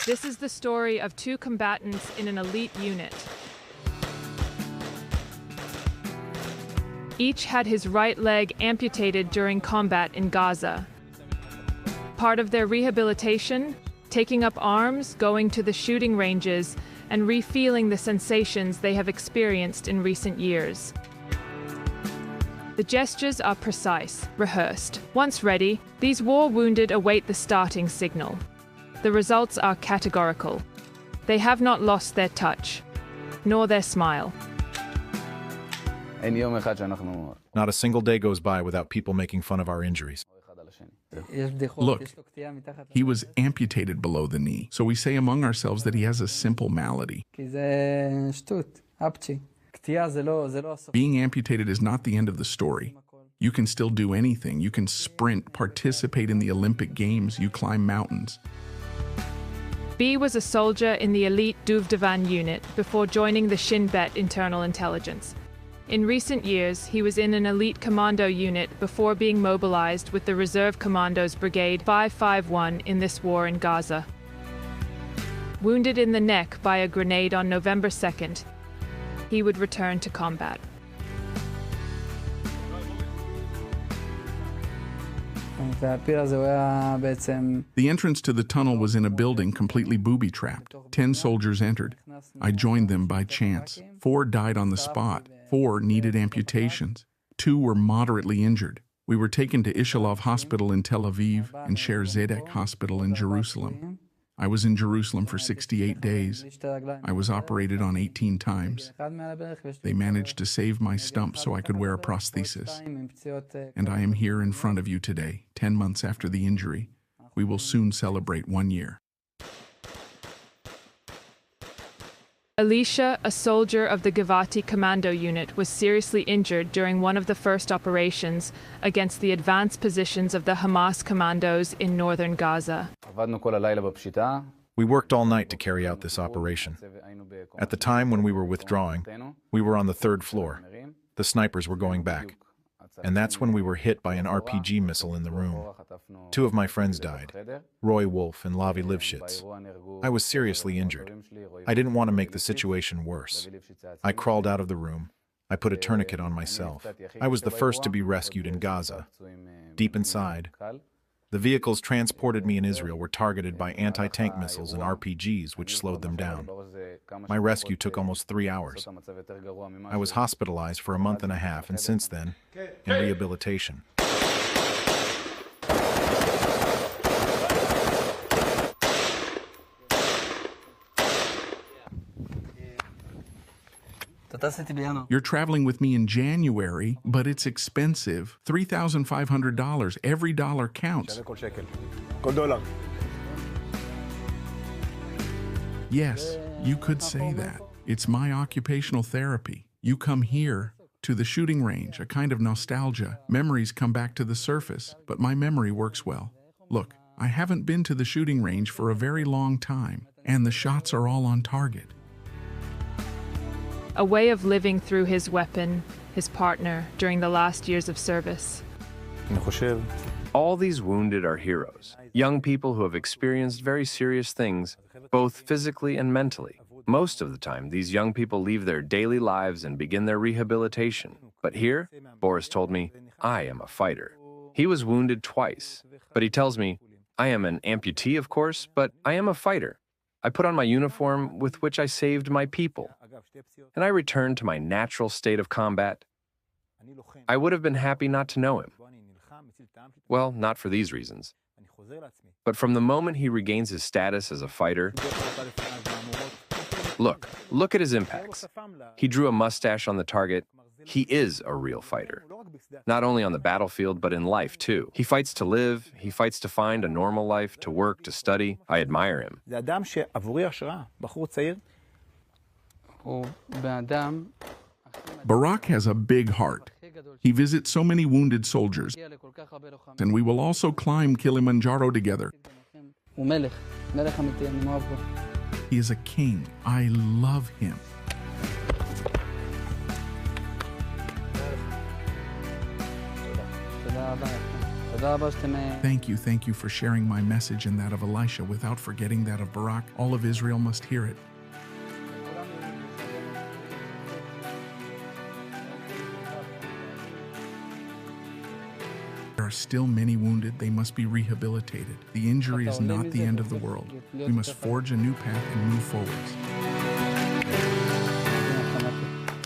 This is the story of two combatants in an elite unit. Each had his right leg amputated during combat in Gaza. Part of their rehabilitation, taking up arms, going to the shooting ranges, and re-feeling the sensations they have experienced in recent years. The gestures are precise, rehearsed. Once ready, these war wounded await the starting signal. The results are categorical. They have not lost their touch, nor their smile. Not a single day goes by without people making fun of our injuries. Look, he was amputated below the knee, so we say among ourselves that he has a simple malady. Being amputated is not the end of the story. You can still do anything. You can sprint, participate in the Olympic Games, you climb mountains. B was a soldier in the elite Duvdevan unit before joining the Shin Bet internal intelligence. In recent years, he was in an elite commando unit before being mobilized with the Reserve Commandos Brigade 551 in this war in Gaza. Wounded in the neck by a grenade on November 2nd, he would return to combat. The entrance to the tunnel was in a building completely booby-trapped. 10 soldiers entered. I joined them by chance. 4 died on the spot. 4 needed amputations. 2 were moderately injured. We were taken to Ishalov Hospital in Tel Aviv and Sher Zedek Hospital in Jerusalem. I was in Jerusalem for 68 days. I was operated on 18 times. They managed to save my stump so I could wear a prosthesis. And I am here in front of you today, 10 months after the injury. We will soon celebrate 1 year. Alicia, a soldier of the Givati Commando Unit, was seriously injured during one of the first operations against the advanced positions of the Hamas commandos in northern Gaza. We worked all night to carry out this operation. At the time when we were withdrawing, we were on the 3rd floor. The snipers were going back. And that's when we were hit by an RPG missile in the room. 2 of my friends died, Roy Wolf and Lavi Livshitz. I was seriously injured. I didn't want to make the situation worse. I crawled out of the room. I put a tourniquet on myself. I was the first to be rescued in Gaza. Deep inside, the vehicles transported me in Israel were targeted by anti-tank missiles and RPGs, which slowed them down. My rescue took almost 3 hours. I was hospitalized for a month and a half, and since then, in rehabilitation. You're traveling with me in January, but it's expensive. $3,500. Every dollar counts. Yes, you could say that. It's my occupational therapy. You come here to the shooting range, a kind of nostalgia. Memories come back to the surface, but my memory works well. Look, I haven't been to the shooting range for a very long time, and the shots are all on target. A way of living through his weapon, his partner, during the last years of service. All these wounded are heroes, young people who have experienced very serious things, both physically and mentally. Most of the time, these young people leave their daily lives and begin their rehabilitation. But here, Boris told me, I am a fighter. He was wounded twice, but he tells me, I am an amputee, of course, but I am a fighter. I put on my uniform with which I saved my people, and I returned to my natural state of combat. I would have been happy not to know him. Well, not for these reasons. But from the moment he regains his status as a fighter, look at his impacts. He drew a mustache on the target. He is a real fighter. Not only on the battlefield, but in life, too. He fights to live. He fights to find a normal life, to work, to study. I admire him. Barak has a big heart. He visits so many wounded soldiers, and we will also climb Kilimanjaro together. He is a king. I love him. Thank you for sharing my message and that of Elisha without forgetting that of Barak. All of Israel must hear it. There are still many wounded. They must be rehabilitated. The injury is not the end of the world. We must forge a new path and move forwards.